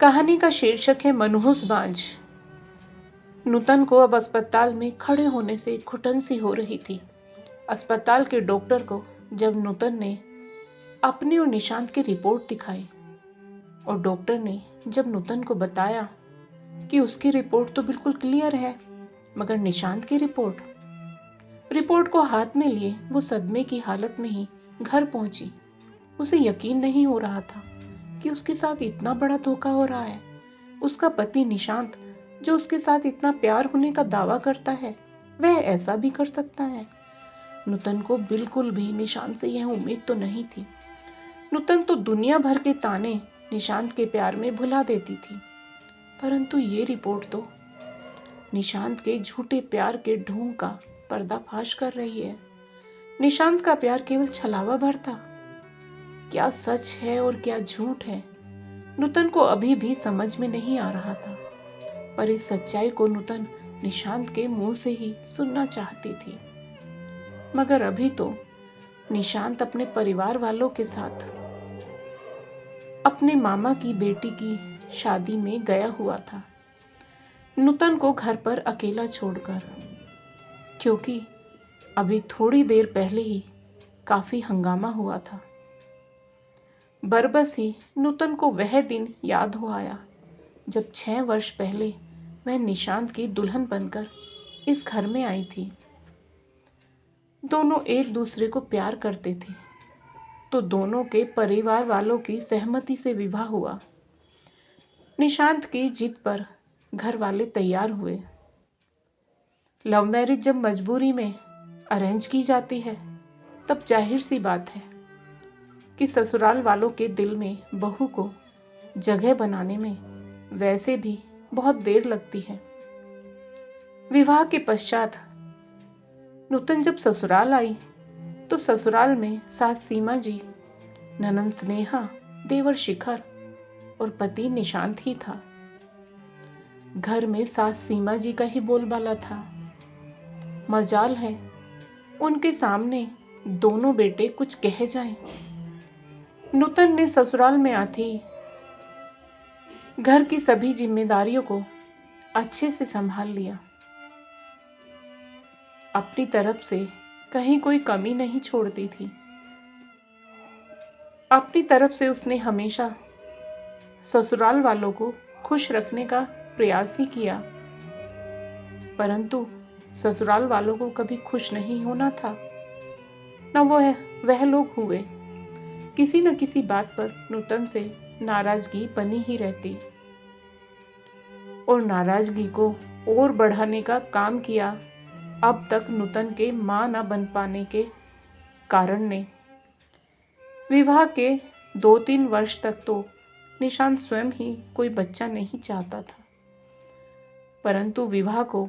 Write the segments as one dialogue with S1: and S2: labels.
S1: कहानी का शीर्षक है मनहूस बांझ। नूतन को अब अस्पताल में खड़े होने से घुटन सी हो रही थी। अस्पताल के डॉक्टर को जब नूतन ने अपनी और निशांत की रिपोर्ट दिखाई और डॉक्टर ने जब नूतन को बताया कि उसकी रिपोर्ट तो बिल्कुल क्लियर है, मगर निशांत की रिपोर्ट को हाथ में लिए वो सदमे की हालत में ही घर पहुंची। उसे यकीन नहीं हो रहा था कि उसके साथ इतना बड़ा धोखा हो रहा है। उसका पति निशांत, जो उसके साथ इतना प्यार होने का दावा करता है, वह ऐसा भी कर सकता है। नूतन को बिल्कुल भी निशांत से यह उम्मीद तो नहीं थी। नूतन तो दुनिया भर के ताने निशांत के प्यार में भुला देती थी, परंतु ये रिपोर्ट तो निशांत के झूठे प्यार के ढोंग का पर्दाफाश कर रही है। निशांत का प्यार केवल छलावा भर था। क्या सच है और क्या झूठ है, नूतन को अभी भी समझ में नहीं आ रहा था। पर इस सच्चाई को नूतन निशांत के मुंह से ही सुनना चाहती थी। मगर अभी तो निशांत अपने परिवार वालों के साथ अपने मामा की बेटी की शादी में गया हुआ था, नूतन को घर पर अकेला छोड़कर, क्योंकि अभी थोड़ी देर पहले ही काफी हंगामा हुआ था। बरबस ही नूतन को वह दिन याद हो आया जब 6 वर्ष पहले वह निशांत की दुल्हन बनकर इस घर में आई थी। दोनों एक दूसरे को प्यार करते थे, तो दोनों के परिवार वालों की सहमति से विवाह हुआ। निशांत की जिद पर घर वाले तैयार हुए। लव मैरिज जब मजबूरी में अरेंज की जाती है, तब जाहिर सी बात है कि ससुराल वालों के दिल में बहू को जगह बनाने में वैसे भी बहुत देर लगती है। विवाह के पश्चात नूतन जब ससुराल आई तो ससुराल में सास सीमा जी, ननंद स्नेहा, देवर शिखर और पति निशांत ही था। घर में सास सीमा जी का ही बोलबाला था। मजाल है उनके सामने दोनों बेटे कुछ कह जाएं। नूतन ने ससुराल में आते ही घर की सभी जिम्मेदारियों को अच्छे से संभाल लिया। अपनी तरफ से कहीं कोई कमी नहीं छोड़ती थी। अपनी तरफ से उसने हमेशा ससुराल वालों को खुश रखने का प्रयास ही किया, परंतु ससुराल वालों को कभी खुश नहीं होना था, न वह लोग हुए। किसी न किसी बात पर नूतन से नाराजगी बनी ही रहती और नाराजगी को और बढ़ाने का काम किया अब तक नूतन के मां न बन पाने के कारण ने। विवाह के 2-3 वर्ष तक तो निशांत स्वयं ही कोई बच्चा नहीं चाहता था, परंतु विवाह को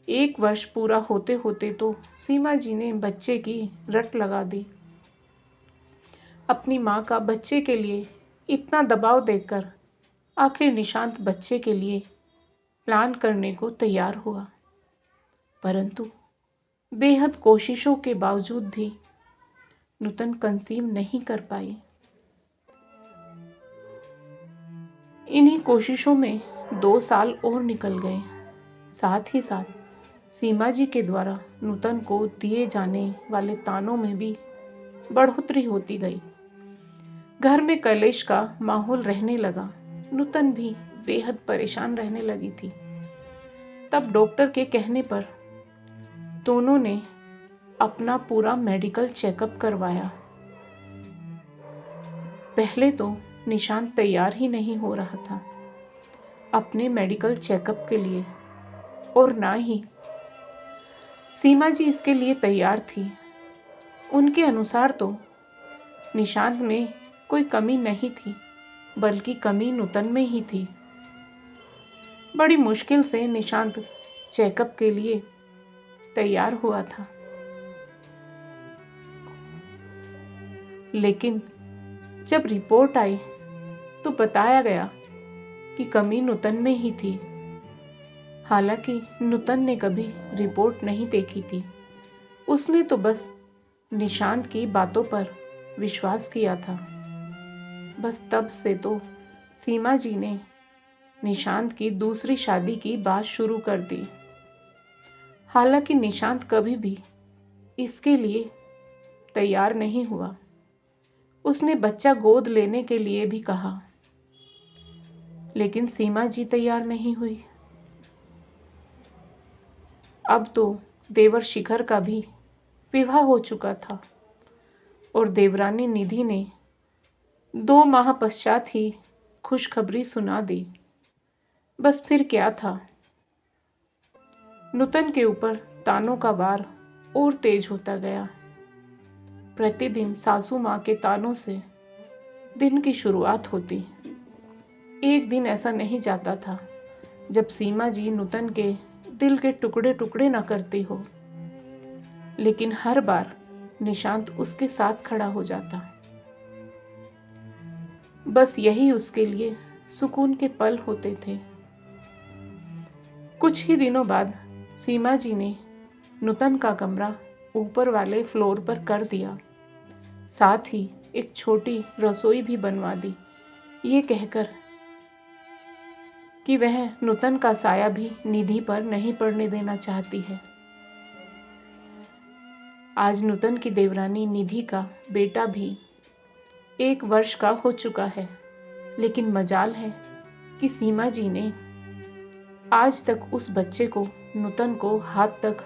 S1: 1 वर्ष पूरा होते होते तो सीमा जी ने बच्चे की रट लगा दी। अपनी माँ का बच्चे के लिए इतना दबाव देखकर आखिर निशांत बच्चे के लिए प्लान करने को तैयार हुआ, परंतु बेहद कोशिशों के बावजूद भी नूतन कंसीव नहीं कर पाई। इन्हीं कोशिशों में 2 साल और निकल गए। साथ ही साथ सीमा जी के द्वारा नूतन को दिए जाने वाले तानों में भी बढ़ोतरी होती गई। घर में कलेश का माहौल रहने लगा। नूतन भी बेहद परेशान रहने लगी थी। तब डॉक्टर के कहने पर दोनों ने अपना पूरा मेडिकल चेकअप करवाया। पहले तो निशांत तैयार ही नहीं हो रहा था अपने मेडिकल चेकअप के लिए, और ना ही सीमा जी इसके लिए तैयार थी। उनके अनुसार तो निशांत में कोई कमी नहीं थी, बल्कि कमी नूतन में ही थी। बड़ी मुश्किल से निशांत चेकअप के लिए तैयार हुआ था, लेकिन जब रिपोर्ट आई तो बताया गया कि कमी नूतन में ही थी। हालांकि नूतन ने कभी रिपोर्ट नहीं देखी थी। उसने तो बस निशांत की बातों पर विश्वास किया था। बस तब से तो सीमा जी ने निशांत की दूसरी शादी की बात शुरू कर दी। हालांकि निशांत कभी भी इसके लिए तैयार नहीं हुआ। उसने बच्चा गोद लेने के लिए भी कहा, लेकिन सीमा जी तैयार नहीं हुई। अब तो देवर शिखर का भी विवाह हो चुका था और देवरानी निधि ने 2 माह पश्चात ही खुशखबरी सुना दी। बस फिर क्या था, नूतन के ऊपर तानों का वार और तेज होता गया। प्रतिदिन सासू माँ के तानों से दिन की शुरुआत होती। एक दिन ऐसा नहीं जाता था जब सीमा जी नूतन के दिल के टुकड़े टुकड़े न करती हो, लेकिन हर बार निशांत उसके साथ खड़ा हो जाता। बस यही उसके लिए सुकून के पल होते थे। कुछ ही दिनों बाद सीमा जी ने नूतन का कमरा ऊपर वाले फ्लोर पर कर दिया। साथ ही एक छोटी रसोई भी बनवा दी, ये कहकर कि वह नूतन का साया भी निधि पर नहीं पड़ने देना चाहती है। आज नूतन की देवरानी निधि का बेटा भी 1 वर्ष का हो चुका है, लेकिन मजाल है कि सीमा जी ने आज तक उस बच्चे को नूतन को हाथ तक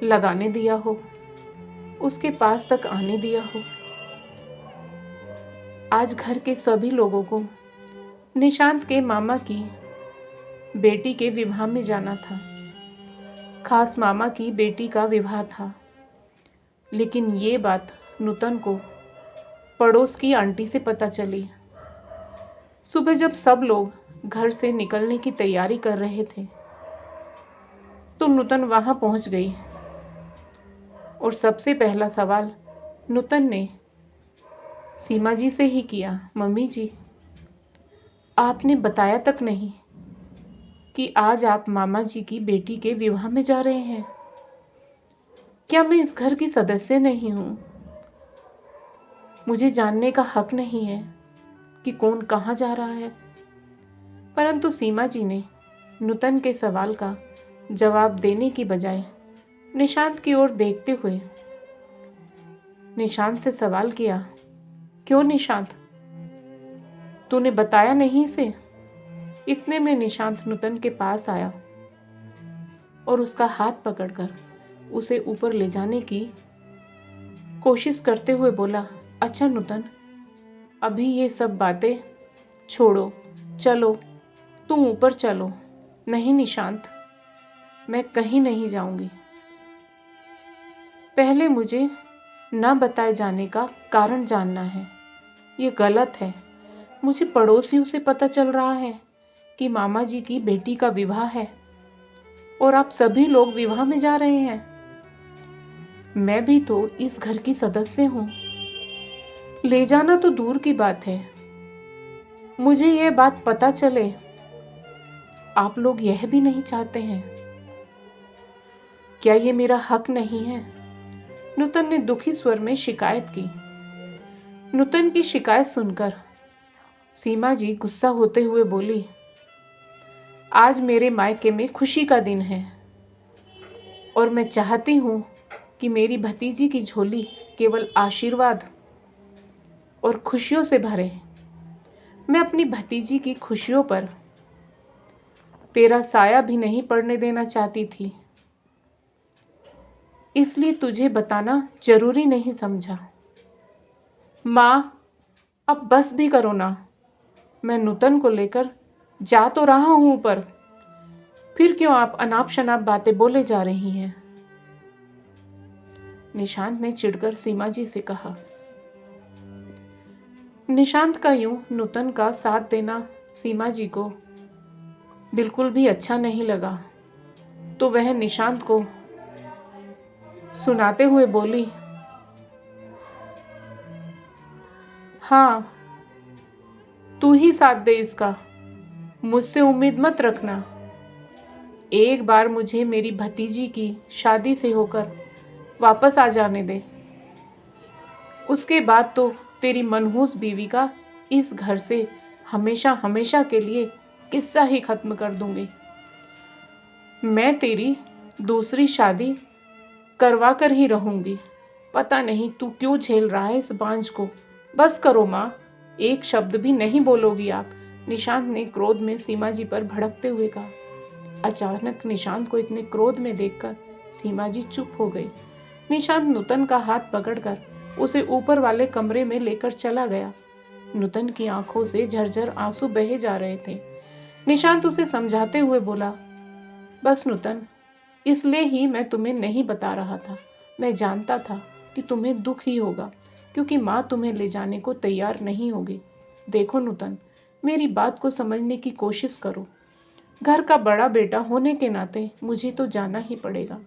S1: लगाने दिया हो, उसके पास तक आने दिया हो। आज घर के सभी लोगों को निशांत के मामा की बेटी के विवाह में जाना था। खास मामा की बेटी का विवाह था, लेकिन ये बात नूतन को पड़ोस की आंटी से पता चली। सुबह जब सब लोग घर से निकलने की तैयारी कर रहे थे तो नूतन वहां पहुंच गई और सबसे पहला सवाल नूतन ने सीमा जी से ही किया, मम्मी जी, आपने बताया तक नहीं कि आज आप मामा जी की बेटी के विवाह में जा रहे हैं। क्या मैं इस घर की सदस्य नहीं हूँ? मुझे जानने का हक नहीं है कि कौन कहाँ जा रहा है? परंतु सीमा जी ने नूतन के सवाल का जवाब देने की बजाय निशांत की ओर देखते हुए निशांत से सवाल किया, क्यों निशांत, तूने बताया नहीं इसे? इतने में निशांत नूतन के पास आया और उसका हाथ पकड़कर उसे ऊपर ले जाने की कोशिश करते हुए बोला, अच्छा नूतन, अभी ये सब बातें छोड़ो, चलो तुम ऊपर चलो। नहीं निशांत, मैं कहीं नहीं जाऊंगी। पहले मुझे न बताए जाने का कारण जानना है। ये गलत है। मुझे पड़ोसियों से पता चल रहा है कि मामा जी की बेटी का विवाह है और आप सभी लोग विवाह में जा रहे हैं। मैं भी तो इस घर की सदस्य हूँ। ले जाना तो दूर की बात है, मुझे ये बात पता चले। आप लोग यह भी नहीं चाहते हैं। क्या ये मेरा हक नहीं है? नूतन ने दुखी स्वर में शिकायत की। नूतन की शिकायत सुनकर सीमा जी गुस्सा होते हुए बोली, आज मेरे मायके में खुशी का दिन है और मैं चाहती हूँ कि मेरी भतीजी की झोली केवल आशीर्वाद और खुशियों से भरे। मैं अपनी भतीजी की खुशियों पर तेरा साया भी नहीं पड़ने देना चाहती थी, इसलिए तुझे बताना जरूरी नहीं समझा। माँ, अब बस भी करो ना। मैं नूतन को लेकर जा तो रहा हूं ऊपर, फिर क्यों आप अनाप शनाप बातें बोले जा रही हैं? निशांत ने चिढ़कर सीमा जी से कहा। निशांत का यूं नूतन का साथ देना सीमा जी को बिल्कुल भी अच्छा नहीं लगा, तो वह निशांत को सुनाते हुए बोली, हाँ, तू ही साथ दे इसका, मुझसे उम्मीद मत रखना। एक बार मुझे मेरी भतीजी की शादी से होकर वापस आ जाने दे, उसके बाद तो तेरी मनहूस बीवी का इस घर से हमेशा हमेशा के लिए किस्सा ही खत्म कर दूंगी। मैं तेरी दूसरी शादी करवा कर ही रहूंगी। पता नहीं तू क्यों झेल रहा है इस बांझ को। बस करो माँ, एक शब्द भी नहीं बोलोगी आप, निशांत ने क्रोध में सीमा जी पर भड़कते हुए कहा। अचानक निशांत को इतने क्रोध में देखकर सीमा जी चुप हो गई। निशांत नूतन का हाथ पकड़कर उसे ऊपर वाले कमरे में लेकर चला गया। नूतन की आंखों से झरझर आंसू बहे जा रहे थे। निशांत उसे समझाते हुए बोला, बस नूतन, इसलिए ही मैं तुम्हें नहीं बता रहा था। मैं जानता था कि तुम्हें दुख ही होगा, क्योंकि माँ तुम्हें ले जाने को तैयार नहीं होगी। देखो नूतन, मेरी बात को समझने की कोशिश करो। घर का बड़ा बेटा होने के नाते मुझे तो जाना ही पड़ेगा,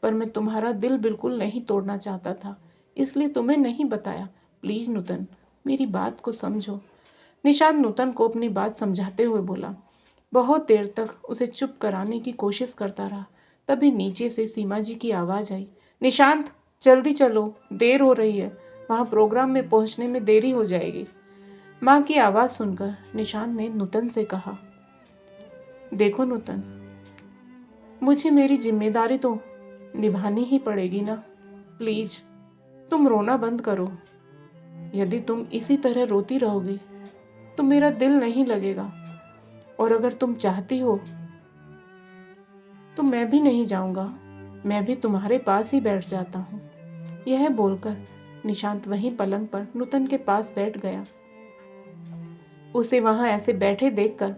S1: पर मैं तुम्हारा दिल बिल्कुल नहीं तोड़ना चाहता था, इसलिए तुम्हें नहीं बताया। प्लीज़ नूतन, मेरी बात को समझो। निशांत नूतन को अपनी बात समझाते हुए बोला। बहुत देर तक उसे चुप कराने की कोशिश करता रहा। तभी नीचे से सीमा जी की आवाज़ आई, निशांत जल्दी चलो, देर हो रही है, वहाँ प्रोग्राम में पहुँचने में देरी हो जाएगी। माँ की आवाज़ सुनकर निशांत ने नूतन से कहा, देखो नूतन, मुझे मेरी जिम्मेदारी तो निभानी ही पड़ेगी ना। प्लीज़ तुम रोना बंद करो। यदि तुम इसी तरह रोती रहोगी तो मेरा दिल नहीं लगेगा, और अगर तुम चाहती हो तो मैं भी नहीं जाऊंगा, मैं भी तुम्हारे पास ही बैठ जाता हूँ। यह बोलकर निशांत वहीं पलंग पर नूतन के पास बैठ गया। उसे वहां ऐसे बैठे देखकर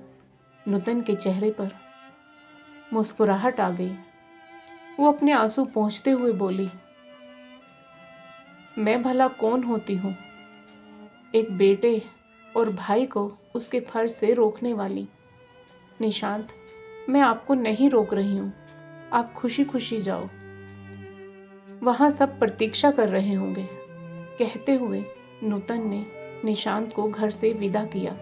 S1: नूतन के चेहरे पर मुस्कुराहट आ गई। वो अपने आंसू पोंछते हुए बोली, मैं भला कौन होती हूँ एक बेटे और भाई को उसके फर्ज से रोकने वाली। निशांत, मैं आपको नहीं रोक रही हूँ, आप खुशी खुशी जाओ, वहाँ सब प्रतीक्षा कर रहे होंगे। कहते हुए नूतन ने निशांत को घर से विदा किया।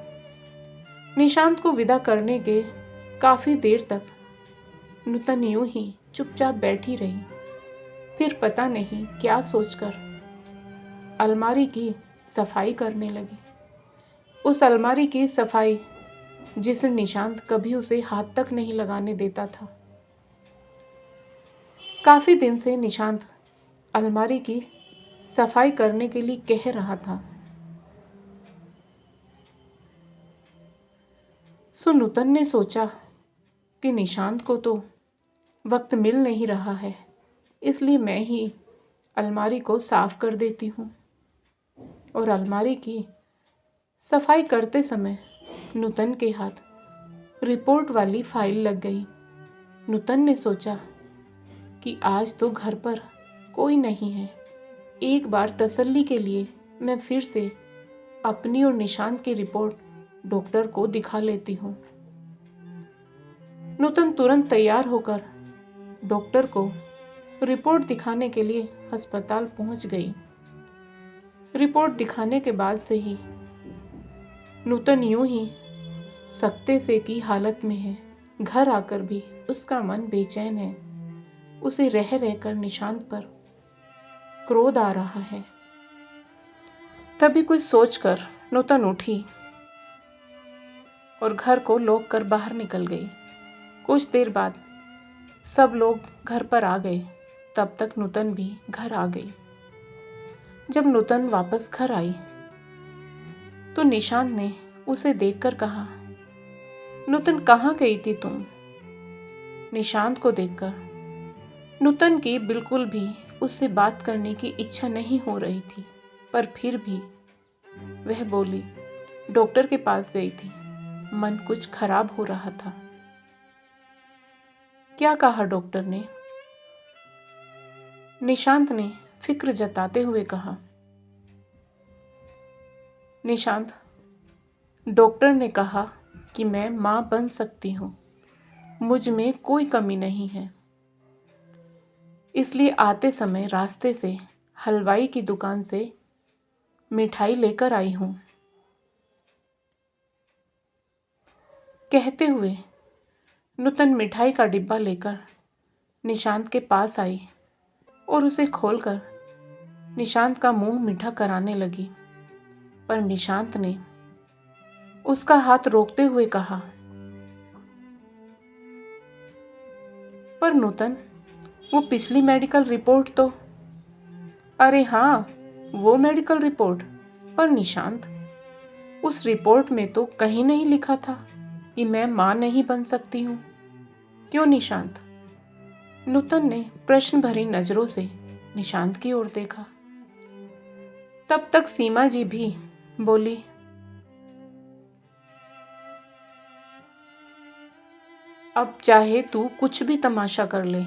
S1: निशांत को विदा करने के काफ़ी देर तक नूतन यूं ही चुपचाप बैठी रही। फिर पता नहीं क्या सोचकर अलमारी की सफाई करने लगी। उस अलमारी की सफाई जिसे निशांत कभी उसे हाथ तक नहीं लगाने देता था। काफ़ी दिन से निशांत अलमारी की सफाई करने के लिए कह रहा था। सो नूतन ने सोचा कि निशांत को तो वक्त मिल नहीं रहा है, इसलिए मैं ही अलमारी को साफ कर देती हूँ। और अलमारी की सफाई करते समय नूतन के हाथ रिपोर्ट वाली फाइल लग गई। नूतन ने सोचा कि आज तो घर पर कोई नहीं है, एक बार तसल्ली के लिए मैं फिर से अपनी और निशांत की रिपोर्ट डॉक्टर को दिखा लेती हूँ। नूतन तुरंत तैयार होकर डॉक्टर को रिपोर्ट दिखाने के लिए अस्पताल पहुँच गई। रिपोर्ट दिखाने के बाद से ही नूतन यूं ही सकते से की हालत में है। घर आकर भी उसका मन बेचैन है। उसे रह रहकर निशांत पर क्रोध आ रहा है। तभी कुछ सोचकर नूतन उठी और घर को लॉक कर बाहर निकल गई। कुछ देर बाद सब लोग घर पर आ गए, तब तक नूतन भी घर आ गई। जब नूतन वापस घर आई तो निशांत ने उसे देखकर कहा, नूतन कहाँ गई थी तुम? निशांत को देखकर नूतन की बिल्कुल भी उससे बात करने की इच्छा नहीं हो रही थी, पर फिर भी वह बोली, डॉक्टर के पास गई थी, मन कुछ खराब हो रहा था। क्या कहा डॉक्टर ने? निशांत ने फिक्र जताते हुए कहा। निशांत, डॉक्टर ने कहा कि मैं माँ बन सकती हूँ, मुझ में कोई कमी नहीं है, इसलिए आते समय रास्ते से हलवाई की दुकान से मिठाई लेकर आई हूँ। कहते हुए नूतन मिठाई का डिब्बा लेकर निशांत के पास आई और उसे खोलकर निशांत का मुंह मीठा कराने लगी, पर निशांत ने उसका हाथ रोकते हुए कहा, पर नूतन, वो पिछली मेडिकल रिपोर्ट तो। अरे हाँ, वो मेडिकल रिपोर्ट। पर निशांत, उस रिपोर्ट में तो कहीं नहीं लिखा था कि मैं मां नहीं बन सकती हूँ। क्यों निशांत? नूतन ने प्रश्न भरी नजरों से निशांत की ओर देखा। तब तक सीमा जी भी बोली, अब चाहे तू कुछ भी तमाशा कर ले,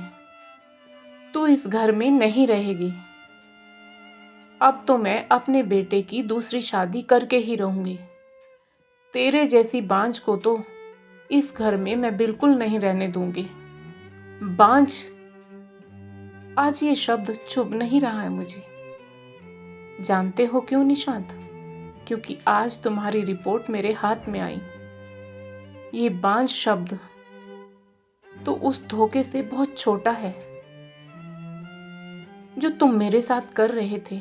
S1: तू इस घर में नहीं रहेगी। अब तो मैं अपने बेटे की दूसरी शादी करके ही रहूंगी। तेरे जैसी बांझ को तो इस घर में मैं बिल्कुल नहीं रहने दूंगी। बांझ, आज ये शब्द चुभ नहीं रहा है मुझे। जानते हो क्यों निशांत? क्योंकि आज तुम्हारी रिपोर्ट मेरे हाथ में आई। ये बांझ शब्द तो उस धोखे से बहुत छोटा है जो तुम मेरे साथ कर रहे थे।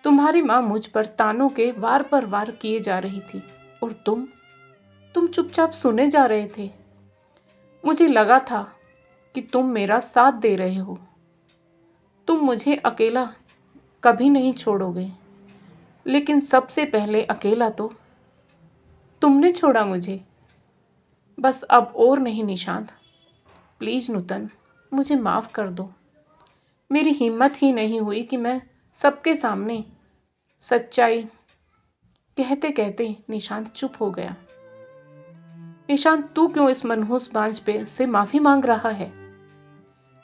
S1: तुम्हारी माँ मुझ पर तानों के वार पर वार किए जा रही थी और तुम चुपचाप सुने जा रहे थे। मुझे लगा था कि तुम मेरा साथ दे रहे हो, तुम मुझे अकेला कभी नहीं छोड़ोगे, लेकिन सबसे पहले अकेला तो तुमने छोड़ा मुझे। बस अब और नहीं निशांत, प्लीज नूतन, मुझे माफ कर दो। मेरी हिम्मत ही नहीं हुई कि मैं सबके सामने सच्चाई। कहते कहते निशांत चुप हो गया। निशांत, तू क्यों इस मनहूस बांझ पे से माफी मांग रहा है?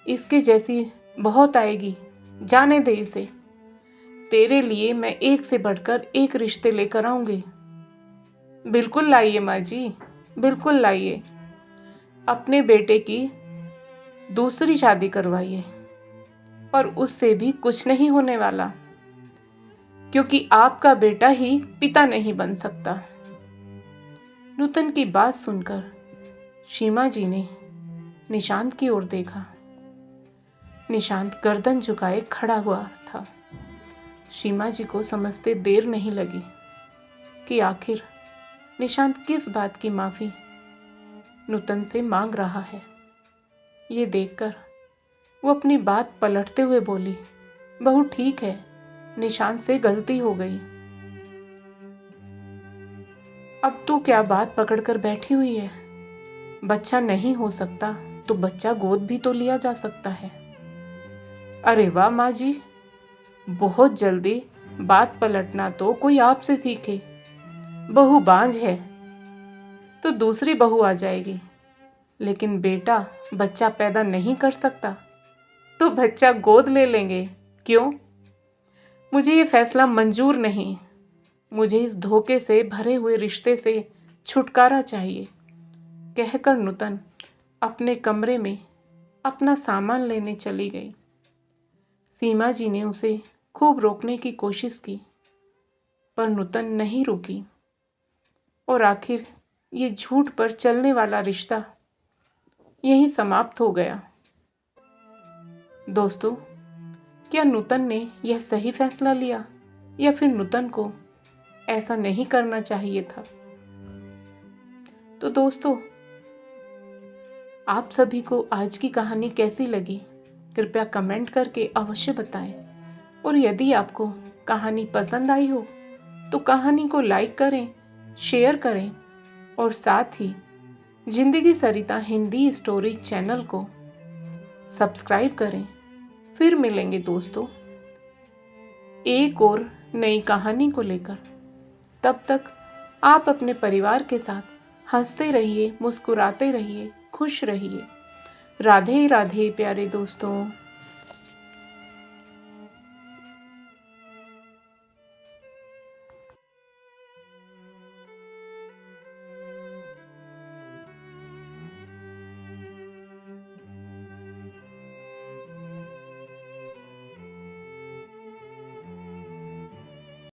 S1: इसके जैसी बहुत आएगी, जाने दे इसे। तेरे लिए मैं एक से बढ़कर एक रिश्ते लेकर आऊंगी। बिल्कुल लाइए माँ जी, बिल्कुल लाइए। अपने बेटे की दूसरी शादी करवाइए, और उससे भी कुछ नहीं होने वाला, क्योंकि आपका बेटा ही पिता नहीं बन सकता। नूतन की बात सुनकर सीमा जी ने निशांत की ओर देखा। निशांत गर्दन झुकाए खड़ा हुआ था। सीमा जी को समझते देर नहीं लगी कि आखिर निशांत किस बात की माफी नूतन से मांग रहा है। ये देखकर वो अपनी बात पलटते हुए बोली, बहू ठीक है, निशांत से गलती हो गई। अब तू क्या बात पकड़कर बैठी हुई है? बच्चा नहीं हो सकता तो बच्चा गोद भी तो लिया जा सकता है। अरे वाह माँ जी, बहुत जल्दी बात पलटना तो कोई आपसे सीखे। बहू बांझ है तो दूसरी बहू आ जाएगी, लेकिन बेटा बच्चा पैदा नहीं कर सकता तो बच्चा गोद ले लेंगे। क्यों? मुझे ये फैसला मंजूर नहीं। मुझे इस धोखे से भरे हुए रिश्ते से छुटकारा चाहिए। कहकर नूतन अपने कमरे में अपना सामान लेने चली गई। सीमा जी ने उसे खूब रोकने की कोशिश की, पर नूतन नहीं रुकी और आखिर ये झूठ पर चलने वाला रिश्ता यहीं समाप्त हो गया। दोस्तों, क्या नूतन ने यह सही फैसला लिया या फिर नूतन को ऐसा नहीं करना चाहिए था? तो दोस्तों, आप सभी को आज की कहानी कैसी लगी कृपया कमेंट करके अवश्य बताएं। और यदि आपको कहानी पसंद आई हो तो कहानी को लाइक करें, शेयर करें और साथ ही जिंदगी सरिता हिंदी स्टोरी चैनल को सब्सक्राइब करें। फिर मिलेंगे दोस्तों एक और नई कहानी को लेकर। तब तक आप अपने परिवार के साथ हंसते रहिए, मुस्कुराते रहिए, खुश रहिए। राधे राधे प्यारे दोस्तों।